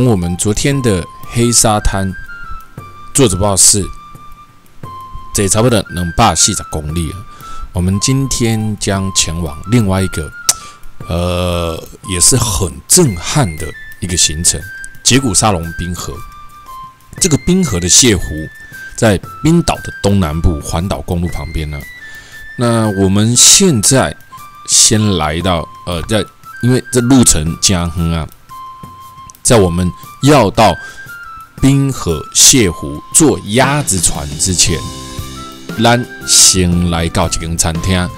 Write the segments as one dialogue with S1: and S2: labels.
S1: 从我们昨天的黑沙滩坐着巴士，这也差不多能240公里了。我们今天将前往另外一个，也是很震撼的一个行程——杰古沙龙冰河。这个冰河的泻湖在冰岛的东南部环岛公路旁边呢。那我们现在先来到因为这路程加远啊，在我们要到冰河泻湖坐鸭子船之前，咱先来到一间餐厅。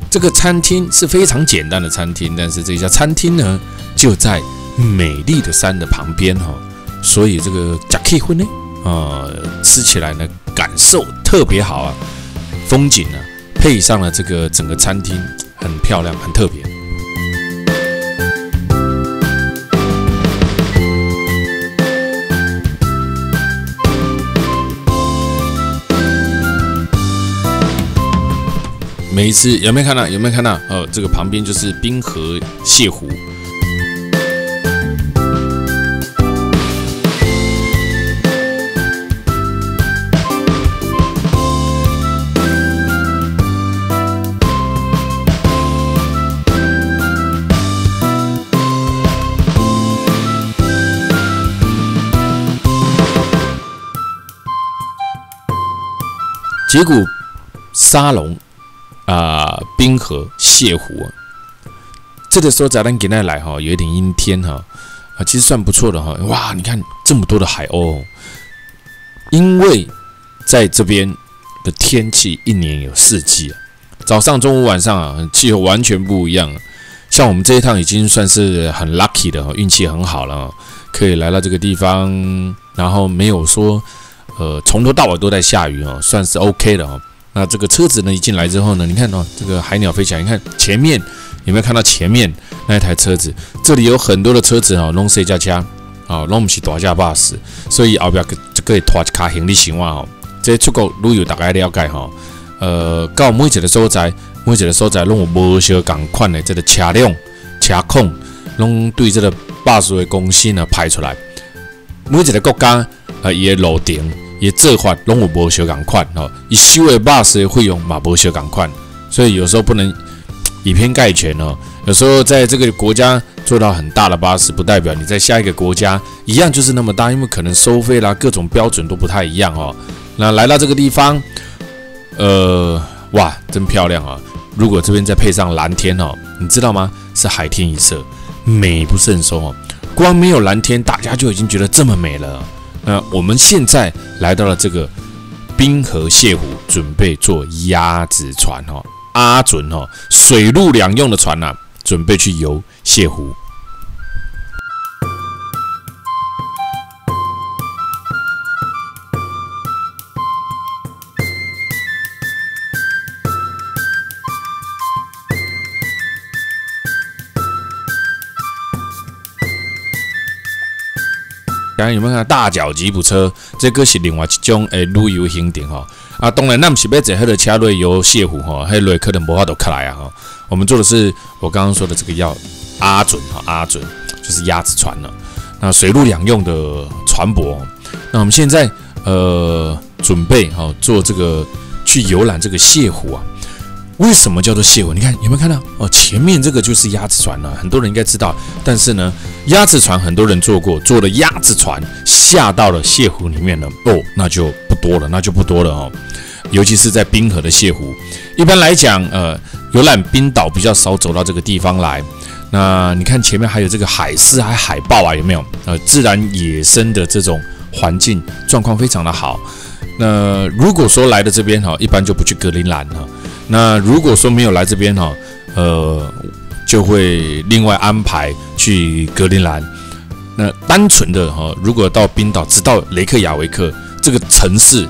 S1: 这个餐厅是非常简单的餐厅，但是这家餐厅呢就在美丽的山的旁边哈，所以这个吃起荤呢，吃起来呢感受特别好啊，风景呢配上了这个整个餐厅很漂亮，很特别。每一次有没有看到？有没有看到？这个旁边就是冰河泻湖。结果沙龙冰河泻湖，这个时候咱今天来哈，有一点阴天哈，其实算不错的哈。哇，你看这么多的海鸥，因为在这边的天气一年有4季啊，早上、中午、晚上啊，气候完全不一样。像我们这一趟已经算是很 lucky 的，运气很好了，可以来到这个地方，然后没有说从头到尾都在下雨哦，算是 OK 的哦。那这个车子呢，一进来之后呢，你看这个海鸟飞起来，你看前面有没有看到前面那一台车子？这里有很多的车子哦，拢小架车哦，拢不是大架巴士，所以后边就可以拖一卡行李箱啊吼。这出国旅游大概了解吼，到每一个所在拢有无相同款的这个车辆、车况，拢对这个巴士的公司呢排出来。每一个国家伊的路程。也做法拢有无相同款吼，伊收的巴士的费用嘛无相同款，所以有时候不能以偏概全哦。有时候在这个国家做到很大的巴士，不代表你在下一个国家一样就是那么大，因为可能收费啦、各种标准都不太一样哦。那来到这个地方，哇，真漂亮啊！如果这边再配上蓝天哦，你知道吗？是海天一色，美不胜收哦。光没有蓝天，大家就已经觉得这么美了。我们现在来到了这个冰河泻湖，准备坐鸭子船哦，阿准哦，水陆两用的船啊，准备去游泻湖。刚刚有没有看到大脚吉普车？这个是另外一种旅游行程哈。当然，咱不是要坐迄个车落游泻湖哈，迄落可能无法度开来啊哈。我们坐的是我刚刚说的这个叫阿准哈，阿准就是鸭子船了。那水陆两用的船舶。那我们现在准备做这个去游览这个泻湖啊。为什么叫做泻湖？你看有没有看到哦？前面这个就是鸭子船了，很多人应该知道。但是呢，鸭子船很多人坐过，坐了鸭子船下到了泻湖里面了，那就不多了哦。尤其是在冰河的泻湖，一般来讲，游览冰岛比较少走到这个地方来。那你看前面还有这个海狮、海豹啊，有没有？自然野生的这种环境状况非常的好。那如果说来的这边一般就不去格陵兰哈。那如果说没有来这边就会另外安排去格陵兰。那单纯的如果到冰岛，直到雷克雅维克这个城市，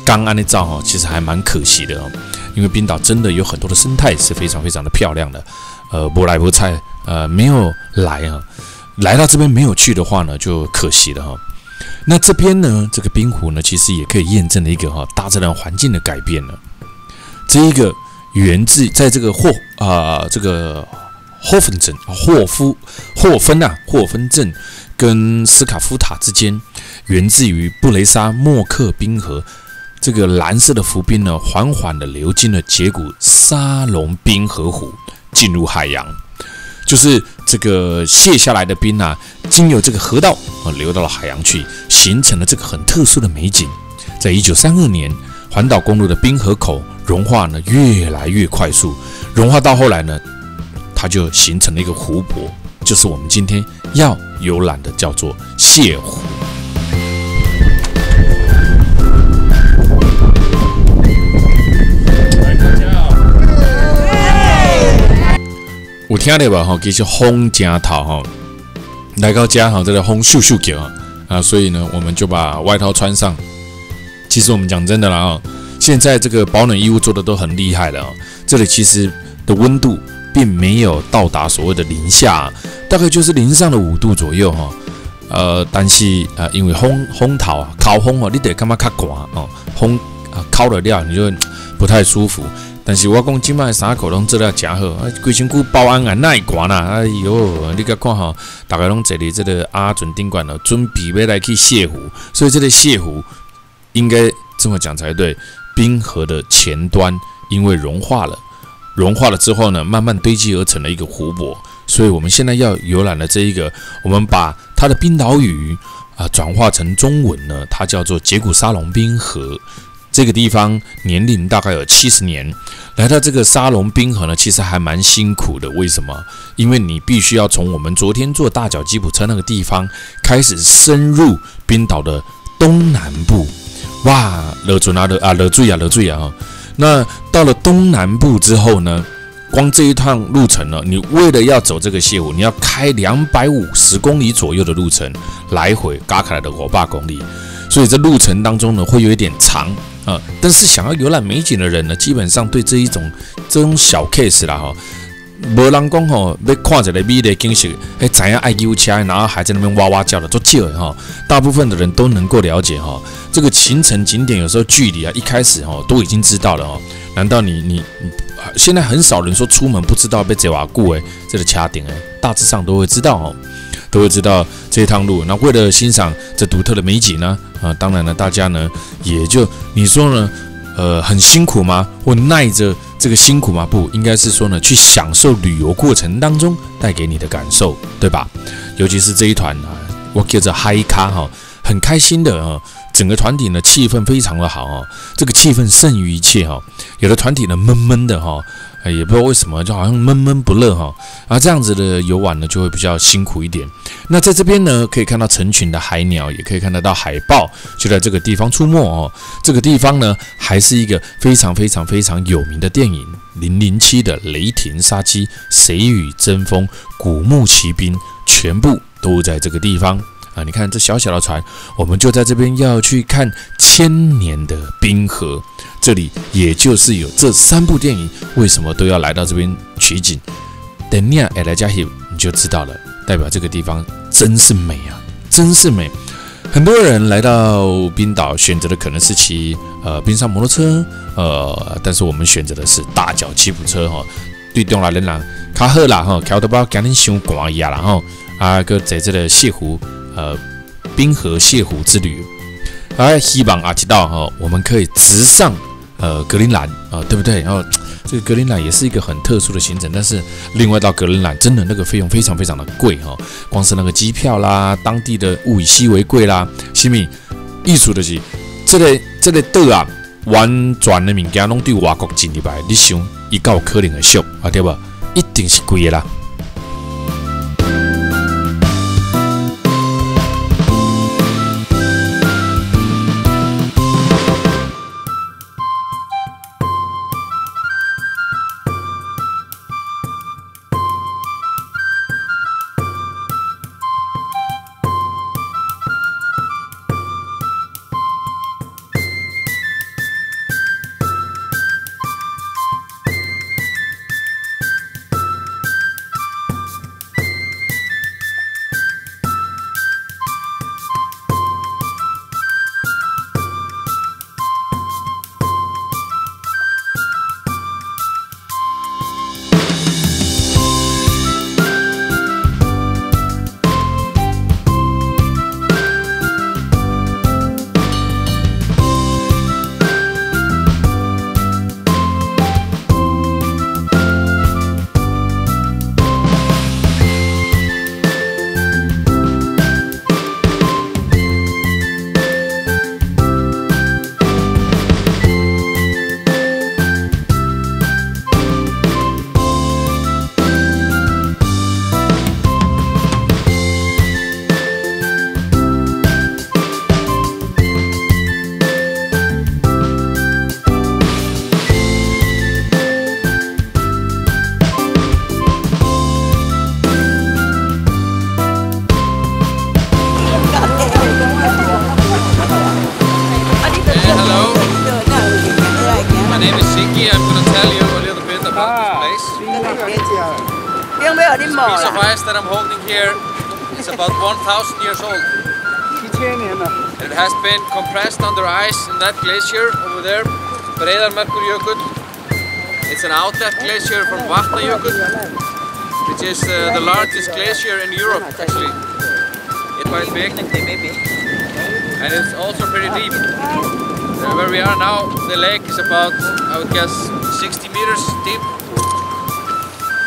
S1: 刚安的照其实还蛮可惜的哦，因为冰岛真的有很多的生态是非常非常的漂亮的。不来不菜，没有来啊，来到这边没有去的话呢，就可惜了哈。那这边呢，这个冰湖呢，其实也可以验证了一个大自然环境的改变了。这一个源自在这个霍芬镇镇跟斯卡夫塔之间，源自于布雷沙莫克冰河。这个蓝色的浮冰呢，缓缓地流进了杰古沙龙冰河湖，进入海洋。就是这个卸下来的冰啊，经由这个河道流到了海洋去，形成了这个很特殊的美景。在1932年，环岛公路的冰河口融化呢越来越快速，融化到后来呢，它就形成了一个湖泊，就是我们今天要游览的，叫做泻湖。有听到吧？其实风真透哈，来到家哈，这个风咻咻叫啊，所以呢，我们就把外套穿上。其实我们讲真的啦啊，现在这个保暖衣物做的都很厉害了啊。这里其实的温度并没有到达所谓的零下，大概就是零上的5度左右哈。但是因为风头啊，烤风哦，你得感觉较寒哦，风烤了了你就不太舒服。但是我讲，即摆衫裤拢做了真好，规身躯保安哪会寒啦？哎呦，你甲看吼，大家拢坐伫这个阿准宾馆了，准备要来去泻湖，所以这个泻湖应该这么讲才对。冰河的前端因为融化了之后呢，慢慢堆积而成了一个湖泊。所以我们现在要游览的这一个，我们把它的冰岛语转化成中文呢，它叫做杰古沙龙冰河。这个地方年龄大概有70年，来到这个沙龙冰河呢，其实还蛮辛苦的。为什么？因为你必须要从我们昨天坐大脚吉普车那个地方开始深入冰岛的东南部。哇，落水啊！那到了东南部之后呢，光这一趟路程呢，你为了要走这个泻湖，你要开250公里左右的路程，来回加起来的500公里。所以这路程当中呢，会有一点长但是想要游览美景的人呢，基本上对这种小 case 啦无人讲要看一个美丽景色，知影爱游车，然后还在那边哇哇叫的都少的大部分的人都能够了解这个行程景点有时候距离一开始都已经知道了难道你现在很少人说出门不知道要坐偌久这个车程大致上都会知道都会知道这一趟路。那为了欣赏这独特的美景呢，当然呢，大家呢也就你说呢，很辛苦吗？或耐着这个辛苦吗？不，应该是说呢，去享受旅游过程当中带给你的感受，对吧？尤其是这一团我叫做嗨咖很开心的整个团体呢气氛非常的好这个气氛胜于一切有的团体呢闷闷的也不知道为什么，就好像闷闷不乐这样子的游玩呢就会比较辛苦一点。那在这边呢，可以看到成群的海鸟，也可以看得到海豹，就在这个地方出没这个地方呢，还是一个非常非常非常有名的电影007的雷霆杀机、谁与争锋、古墓奇兵，全部都在这个地方。你看这小小的船，我们就在这边要去看1000年的冰河。这里也就是有这3部电影为什么都要来到这边取景。等你来加你就知道了，代表这个地方真是美啊，真是美。很多人来到冰岛选择的可能是骑冰上摩托车，但是我们选择的是大脚吉普车对中来人啦，较好啦桥都不要今天伤寒呀啦个在这个泻湖冰河泻湖之旅，希望知道我们可以直上格陵兰对不对？然后这个格陵兰也是一个很特殊的行程，但是另外到格陵兰真的那个费用非常非常的贵光是那个机票啦，当地的物以稀为贵啦，什么意思就是这个岛完全的物件拢对外国进入来，你想伊够有可能会俗对吧？一定是贵的啦。
S2: piece of ice that I'm holding here is about 1,000 years old.
S3: 1000年了。
S2: It has been compressed under ice in that glacier over there, Breiðamerkurjökull. It's an outlet glacier from Vatnajökull, which is the largest glacier in Europe, actually. It's quite big, and it's also pretty deep. Where we are now, the lake is about, I would guess, 60 meters deep.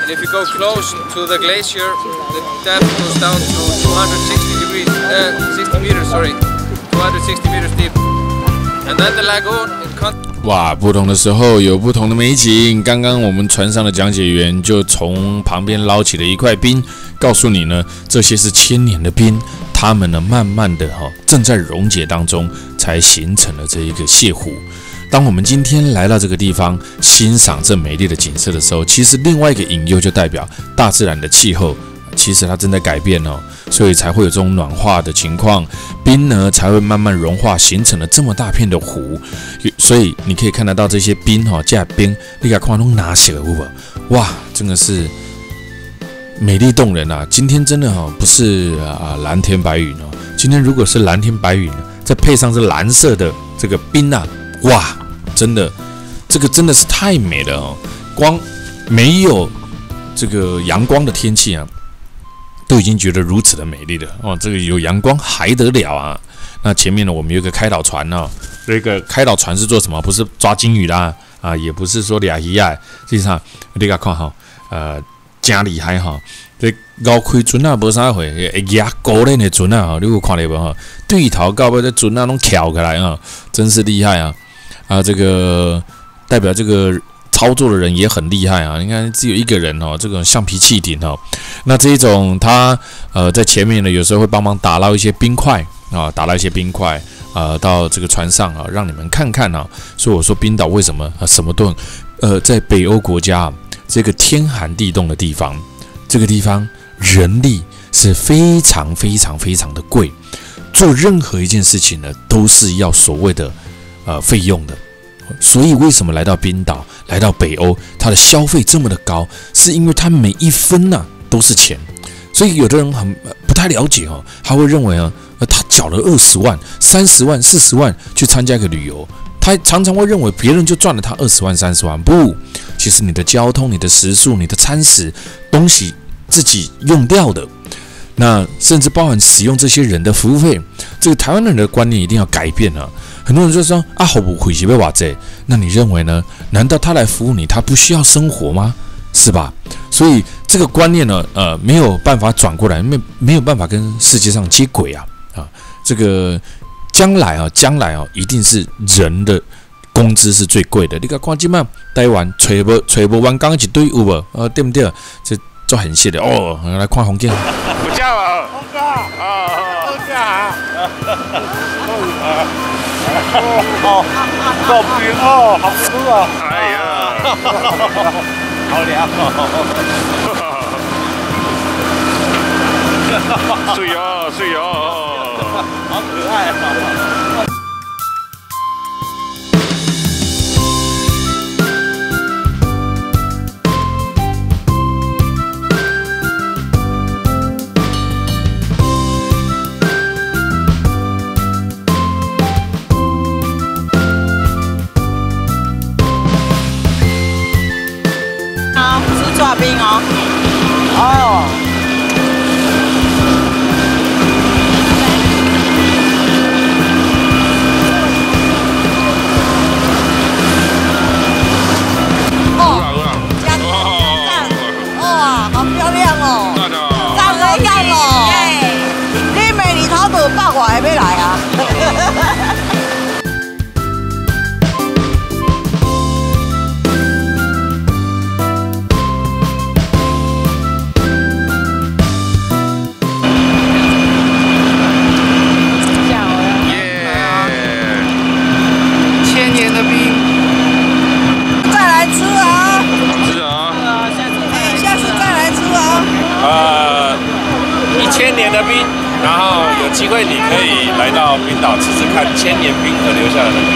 S2: And if you go close to the glacier, the depth goes down to 60 meters, sorry. 260 meters deep, and then the lagoon.
S1: 哇，不同的时候有不同的美景。刚刚我们船上的讲解员就从旁边捞起了一块冰，告诉你呢，这些是1000年的冰，它们呢慢慢的正在溶解当中，才形成了这一个泻湖。当我们今天来到这个地方欣赏这美丽的景色的时候，其实另外一个隐忧就代表大自然的气候。其实它正在改变哦，所以才会有这种暖化的情况，冰呢才会慢慢融化，形成了这么大片的湖。所以你可以看得到这些冰这冰，你给看都拿起来有无？哇，真的是美丽动人啊！今天真的不是蓝天白云哦，今天如果是蓝天白云，再配上这蓝色的这个冰啊，哇，真的这个真的是太美了哦！光没有这个阳光的天气啊。都已经觉得如此的美丽了哦，这个有阳光还得了啊？那前面呢，我们有个开导船哦，这个开导船是做什么？不是抓金鱼啦，也不是说抓鱼啊。实际上，你看哈，真厉害哈！这高开船啊，无啥会，压高链的船啊，你有看到无哈？对头到尾这船啊，拢翘起来啊，真是厉害啊！这个代表这个。操作的人也很厉害啊！你看，只有一个人这种橡皮气艇那这一种他在前面呢，有时候会帮忙打捞一些冰块打捞一些冰块到这个船上让你们看看所以我说冰岛为什么什么都在北欧国家这个天寒地冻的地方，这个地方人力是非常非常非常的贵，做任何一件事情呢都是要所谓的费用的。所以为什么来到冰岛，来到北欧，它的消费这么的高，是因为它每一分都是钱。所以有的人很不太了解他会认为他缴了20万、30万、40万去参加一个旅游，他常常会认为别人就赚了他20万、30万。不，其实你的交通、你的食宿、你的餐食东西自己用掉的，那甚至包含使用这些人的服务费，这个台湾人的观念一定要改变啊！很多人就说服务费是要多少？那你认为呢？难道他来服务你，他不需要生活吗？是吧？所以这个观念呢，没有办法转过来，没有办法跟世界上接轨啊！这个将来一定是人的工资是最贵的。你看，看今嘛，台湾找无完工一堆有无？对不对？这做很谢的哦，来看风景。
S4: 有价吗？有价有价。好冰哦，好湿啊！哎呀，好凉哦！水哦，水哦，好可爱啊！
S5: 抓冰哦！
S4: 哦。
S5: 哇，好漂亮哦！赞哦赞哦！你每年头都爆我还没来啊！1000
S4: 年的冰，然后有机会你可以来到冰岛吃吃看1000年冰河留下来的冰。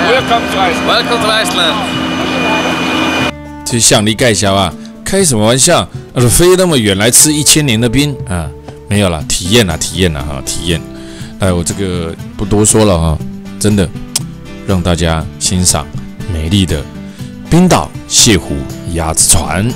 S4: Welcome to Iceland.
S2: Welcome to Iceland.
S1: 就向你介绍啊，开什么玩笑？飞那么远来吃1000年的冰啊，没有啦，体验啦哈，体验。哎，我这个不多说了哈，真的让大家欣赏美丽的冰岛泻湖鸭子船。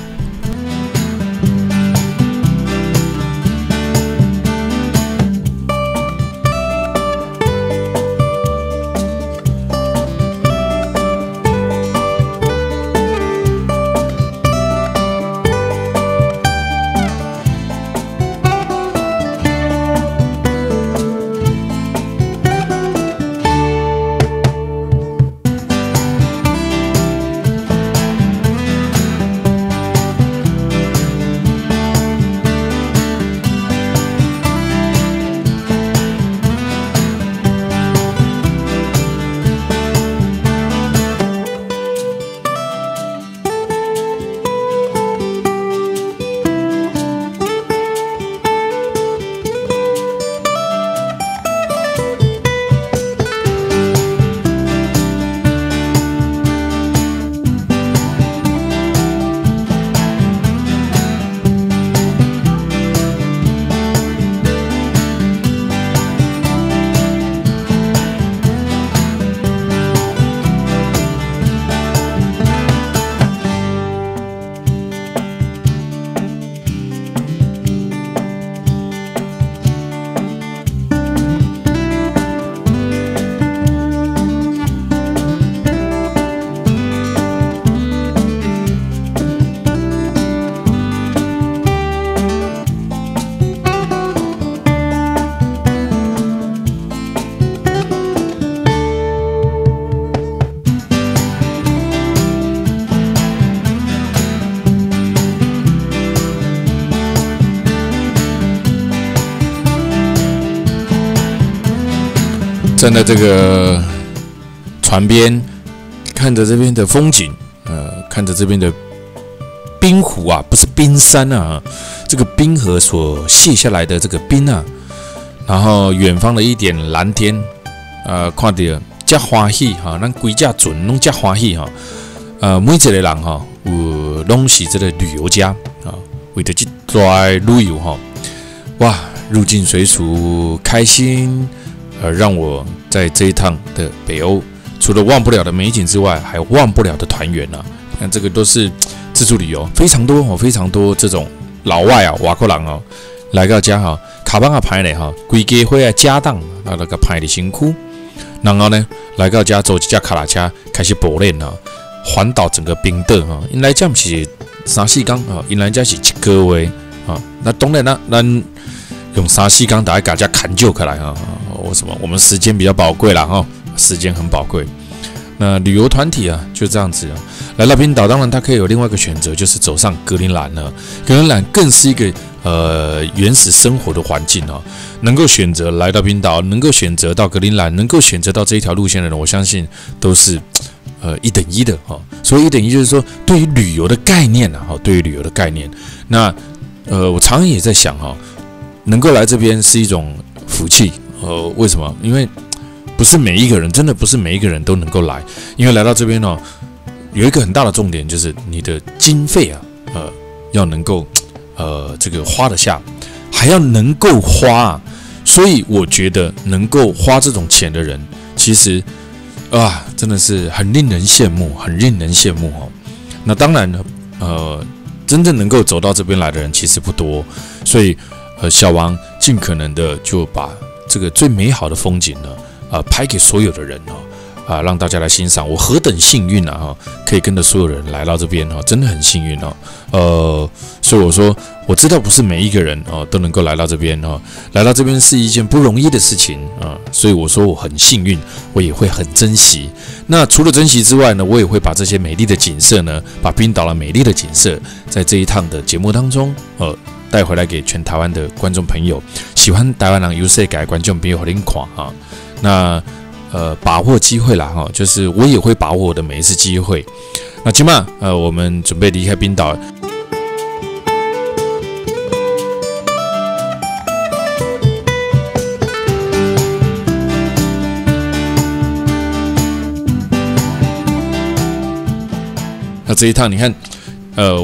S1: 站在这个船边，看着这边的风景，看着这边的冰湖啊，不是冰山啊，这个冰河所卸下来的这个冰啊，然后远方的一点蓝天，看到真欢喜哈，咱规只船拢真欢喜哈，每一个人哈，有拢是这个旅游家啊，为着去来旅游哈，哇，入境随俗，开心。让我在这一趟的北欧，除了忘不了的美景之外，还忘不了的团圆啊！看这个都是自助旅游，非常多哦，非常多这种老外啊、外国人哦，来到家哈，卡邦啊排嘞哈，规家伙啊家当那个排的辛苦，然后呢来到家坐一架卡拉车开始步练啊，环岛整个冰岛哈，因来这是3-4天啊，因来这是1个月啊，那当然啦，咱用3-4天大家家砍救起来哈。为什么？我们时间比较宝贵啦哈，时间很宝贵。那旅游团体啊，就这样子啊，来到冰岛，当然它可以有另外一个选择，就是走上格陵兰了。格陵兰更是一个原始生活的环境啊，能够选择来到冰岛，能够选择到格陵兰，能够选择到这一条路线的人，我相信都是1等1的哈。所以1等1就是说，对于旅游的概念啊，对于旅游的概念，那我常常也在想哈，能够来这边是一种福气。为什么？因为不是每一个人，真的不是每一个人都能够来。因为来到这边哦，有一个很大的重点就是你的经费啊，要能够这个花得下，还要能够花啊。所以我觉得能够花这种钱的人，其实真的是很令人羡慕，很令人羡慕哦。那当然呢，真正能够走到这边来的人其实不多，所以小王尽可能的就把这个最美好的风景呢，拍给所有的人哦，让大家来欣赏。我何等幸运啊！可以跟着所有人来到这边哦，真的很幸运哦。所以我说，我知道不是每一个人都能够来到这边哦，来到这边是一件不容易的事情啊。所以我说我很幸运，我也会很珍惜。那除了珍惜之外呢，我也会把这些美丽的景色呢，把冰岛的美丽的景色，在这一趟的节目当中，带回来给全台湾的观众朋友，喜欢台湾人有世界观众朋友您看哈。那把握机会啦哈，就是我也会把握我的每一次机会。那今晚我们准备离开冰岛。那这一趟你看，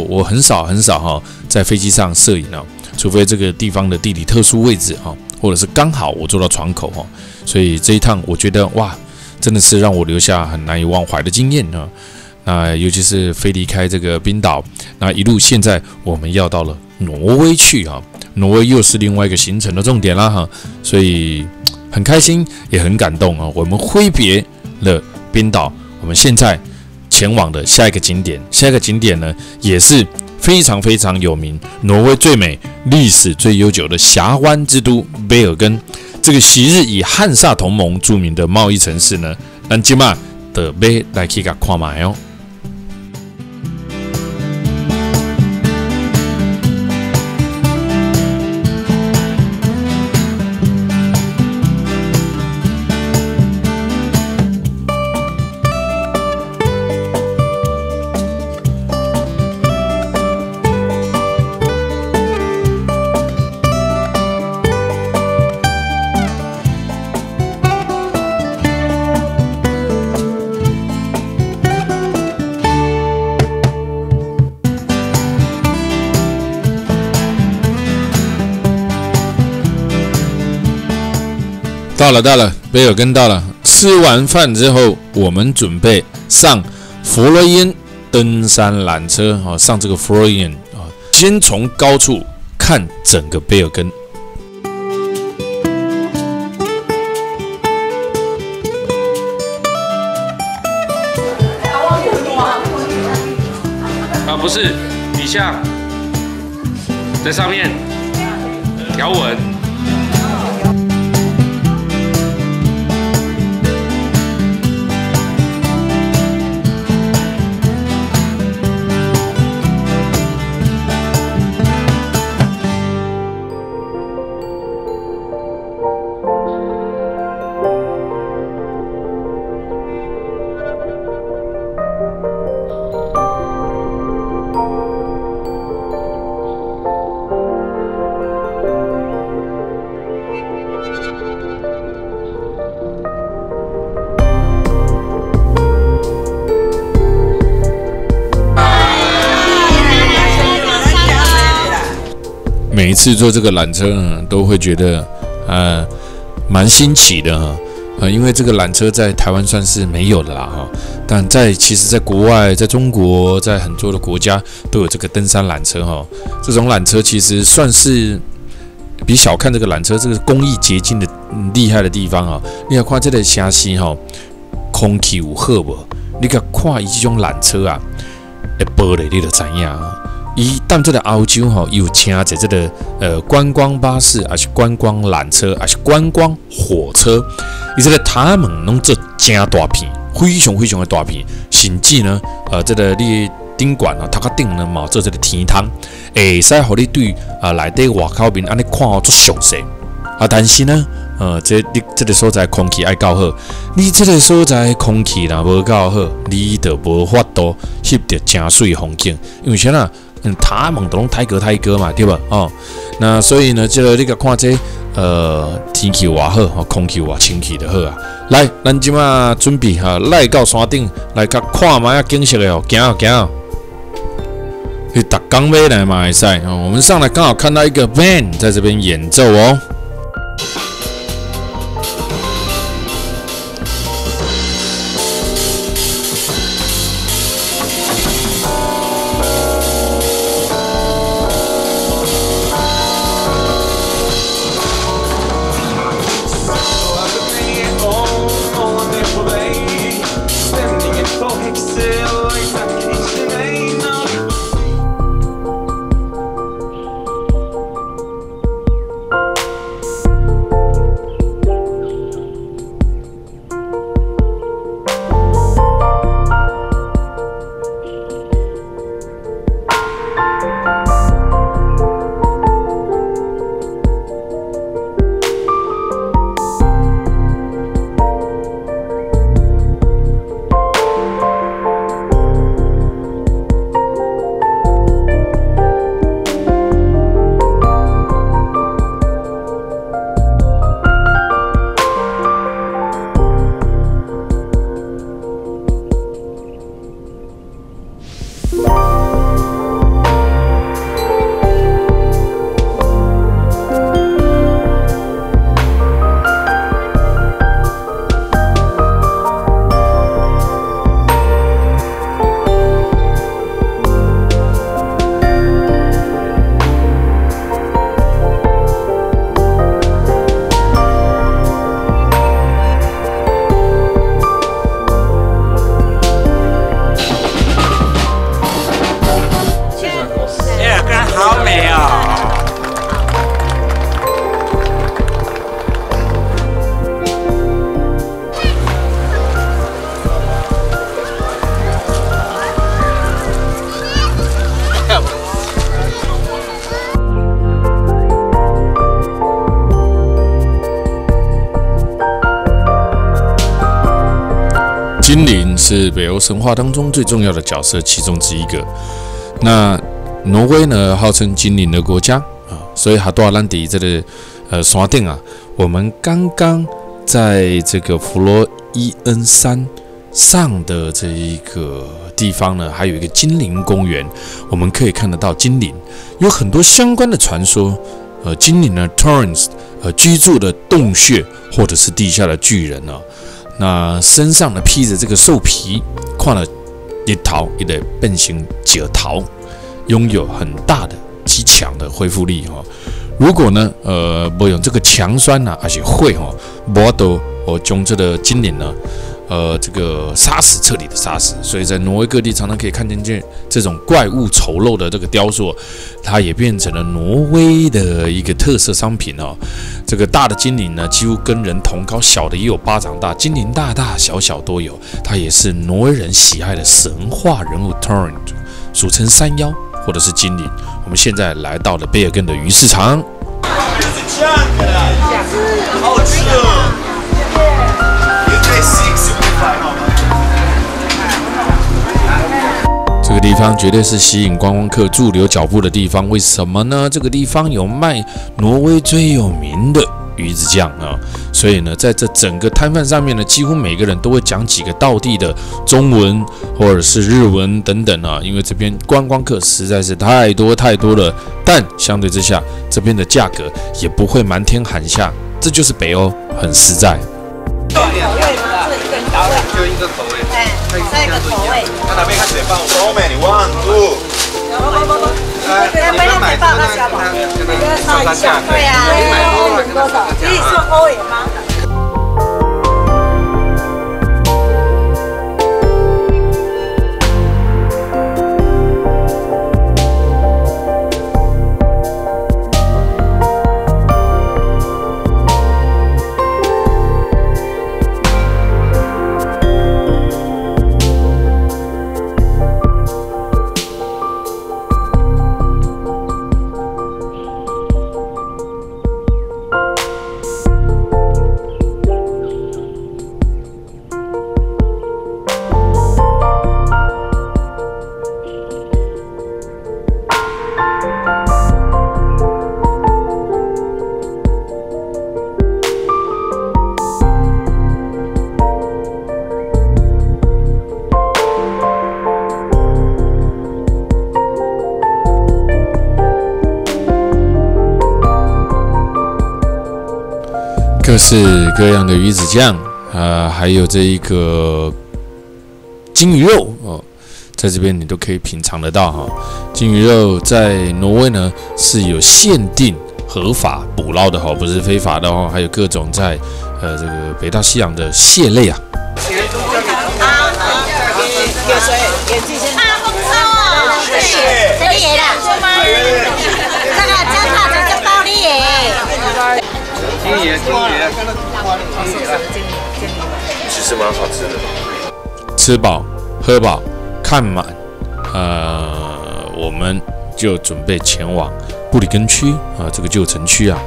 S1: 我很少哈在飞机上摄影啊，除非这个地方的地理特殊位置哈，或者是刚好我坐到窗口哈，所以这一趟我觉得哇，真的是让我留下很难以忘怀的经验啊。那尤其是飞离开这个冰岛，那一路现在我们要到了挪威去哈，挪威又是另外一个行程的重点啦哈，所以很开心也很感动啊。我们挥别了冰岛，我们现在前往的下一个景点呢，也是非常非常有名，挪威最美、历史最悠久的峡湾之都卑尔根。这个昔日以汉萨同盟著名的贸易城市呢，咱今嘛的要来去甲看卖哦。到了，卑尔根到了。吃完饭之后，我们准备上弗洛伊恩登山缆车啊，上这个弗洛伊恩啊，先从高处看整个卑尔根。
S4: 啊，不是，底下，在上面，条纹。
S1: 每一次坐这个缆车呢，都会觉得蛮新奇的哈，因为这个缆车在台湾算是没有的啦哈，但其实在国外，在中国，在很多的国家都有这个登山缆车哈。这种缆车其实算是比小看这个缆车这个工艺结晶的厉害的地方哈。你看这个城市哈，空气有好无？你看伊这种缆车啊，会玻璃你就知影啊。伊当这个澳洲吼，有请在这个观光巴士，还是观光缆车，还是观光火车，伊这个塔门拢做真大片，非常非常的大片，甚至呢，这个你顶管啊，头壳顶呢嘛做这个天窗，会使互你对内底外口面安尼看哦，足详细啊。但是呢，你这个所在空气爱够好，你这个所在空气若无够好，你就无法度翕到真水风景，因为啥啦？塔门都拢泰哥嘛，对吧？哦，那所以呢，你个看这天气偌好，空气偌清气就好啊。来，咱即马准备来到山顶来甲看卖景色的哦，行啊行啊。去搭港尾来嘛会使哦。我们上来刚好看到一个 band 在这边演奏哦。精灵是北欧神话当中最重要的角色其中之一个。那挪威呢，号称精灵的国家啊，所以哈多兰迪这个山顶啊，我们刚刚在这个弗洛伊恩山上的这一个地方呢，还有一个精灵公园，我们可以看得到精灵，有很多相关的传说。精灵呢 ，Torrens， 居住的洞穴或者是地下的巨人呢，那身上呢披着这个兽皮，看了一桃一类变形解桃，拥有很大的极强的恢复力哈。如果呢，不用这个强酸呐，而且会哈，我都将这个精灵呢。这个杀死，彻底的杀死，所以在挪威各地常常可以看见这种怪物丑陋的这个雕塑，它也变成了挪威的一个特色商品哦。这个大的精灵呢，几乎跟人同高，小的也有巴掌大，精灵大大小小都有。它也是挪威人喜爱的神话人物 Torrent， 俗称山妖或者是精灵。我们现在来到了贝尔根的鱼市场。
S6: 好吃哦！
S1: 这个地方绝对是吸引观光客驻留脚步的地方，为什么呢？这个地方有卖挪威最有名的鱼子酱啊，所以呢，在这整个摊贩上面呢，几乎每个人都会讲几个道地的中文或者是日文等等啊，因为这边观光客实在是太多了，但相对之下，这边的价格也不会瞒天喊下，这就是北欧，很实在。
S5: 口味吗？这一个口味，
S2: 就一个口味。
S5: 哎，这个口味。
S6: 那哪边看水放？So many one two。
S5: 没有买爆那小宝，这个超一下，对呀，多少？可以说欧元吗？
S1: 各式各样的鱼子酱，还有这一个金鱼肉哦，在这边你都可以品尝得到哈。金鱼肉在挪威呢是有限定合法捕捞的哈，不是非法的哦。还有各种在这个北大西洋的蟹类啊。
S5: 有水，眼镜先。不错哦，谢谢。这个也啦，这个姜泡的这包里耶。
S2: 金鱼，
S6: 其实蛮好吃的。
S1: 吃饱喝饱看满，我们就准备前往布里根区啊，这个旧城区啊。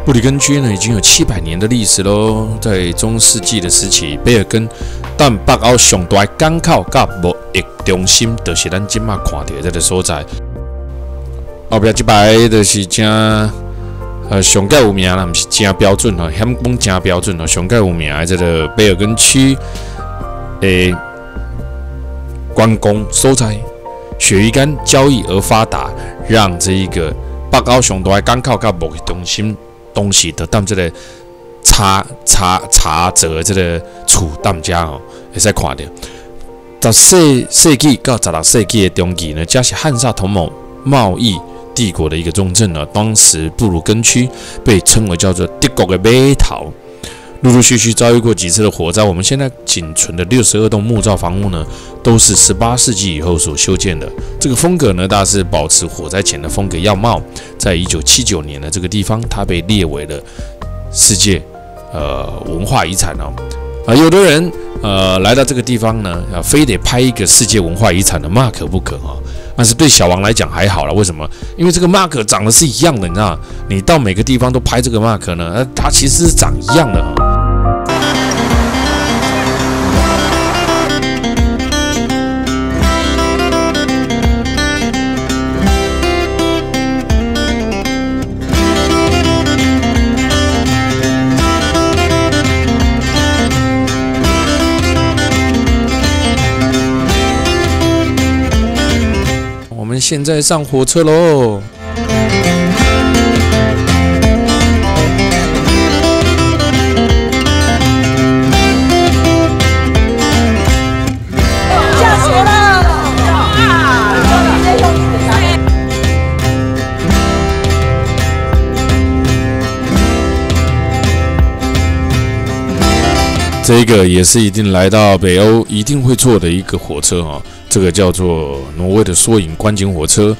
S1: 布里根区呢已经有700年的历史喽，在中世纪的时期，贝尔根但北欧上大的港口甲贸易中心，就是咱今麦看到这个所在。后壁这排就是正。上盖有名啦，不是真标准哦，险讲真标准哦。上盖有名的这个贝尔根区的观光所在，鳕鱼干交易而发达，让这一个北欧上大的港口甲贸易中心东西得当这个查泽这个处当家哦，会使看到。14世纪到16世纪的中期呢，这是汉萨同盟贸易帝国的一个重镇呢，当时布鲁根区被称为叫做帝国的码头，陆陆续续遭遇过几次的火灾。我们现在仅存的62栋木造房屋呢，都是18世纪以后所修建的。这个风格呢，大致保持火灾前的风格样貌。在1979年呢，这个地方它被列为了世界文化遗产哦。有的人来到这个地方呢，非得拍一个世界文化遗产的 mark 不可哦。但是对小王来讲还好啦，为什么？因为这个 mark 长得是一样的，你知道？你到每个地方都拍这个 mark 呢，它其实是长一样的啊。现在上火车喽！
S5: 下雪了！
S1: 这个也是一定来到北欧一定会坐的一个火车啊，这个叫做挪威的缩影观景火车。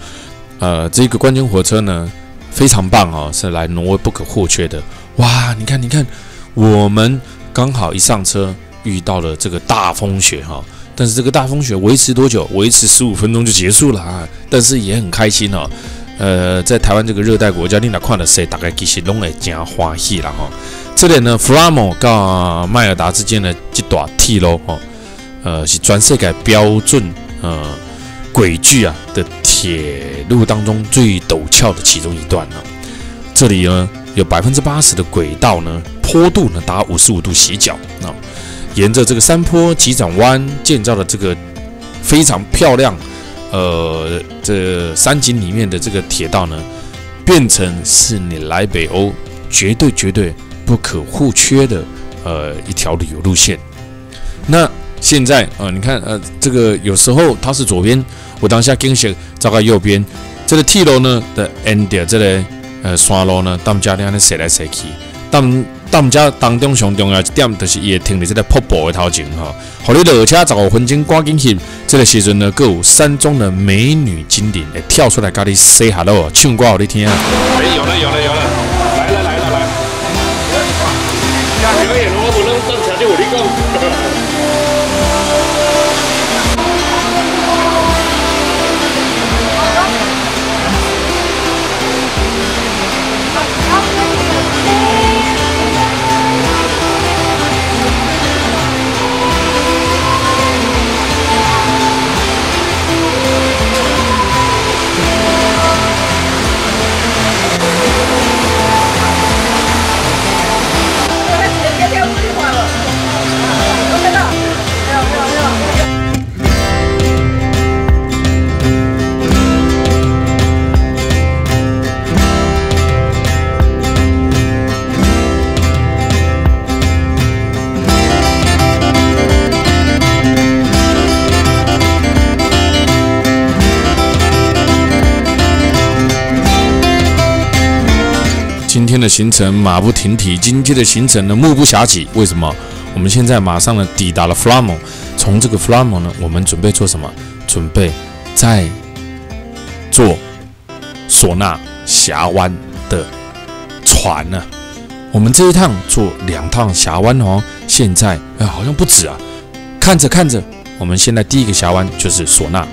S1: 这个观景火车呢非常棒啊，是来挪威不可或缺的。哇，你看，我们刚好一上车遇到了这个大风雪哈，但是这个大风雪维持多久？维持15分钟就结束了啊，但是也很开心哦。在台湾这个热带国家，你哪看到谁大概其实拢会真欢喜啦哈。这里呢，弗拉姆跟迈尔达之间的这段铁路哦，是全世界标准轨距啊的铁路当中最陡峭的其中一段呢。这里呢有80%的轨道呢坡度呢达55度斜角啊，沿着这个山坡急转弯建造的这个非常漂亮这山景里面的这个铁道呢，变成是你来北欧绝对不可或缺的一条旅游路线。那现在你看这个有时候它是左边，我当下跟写照到右边，这个铁路呢的 end 这个山路呢，他们家咧踅来踅去，他们家当中上重要一点就是伊会停伫这个瀑布的头前哈，互你落车15分钟赶紧去，这个时阵呢，各有山中的美女精灵会跳出来跟你 say hello， 唱歌给你听啊！
S4: 有了，来了，下表演我不能正常就有你讲。
S1: 今天的行程马不停蹄，今天的行程呢目不暇给。为什么？我们现在马上呢抵达了弗拉姆，从这个弗拉姆呢，我们准备做什么？准备再坐索纳峡湾的船呢。我们这一趟坐2趟峡湾哦，现在好像不止啊。看着，我们现在第一个峡湾就是索纳。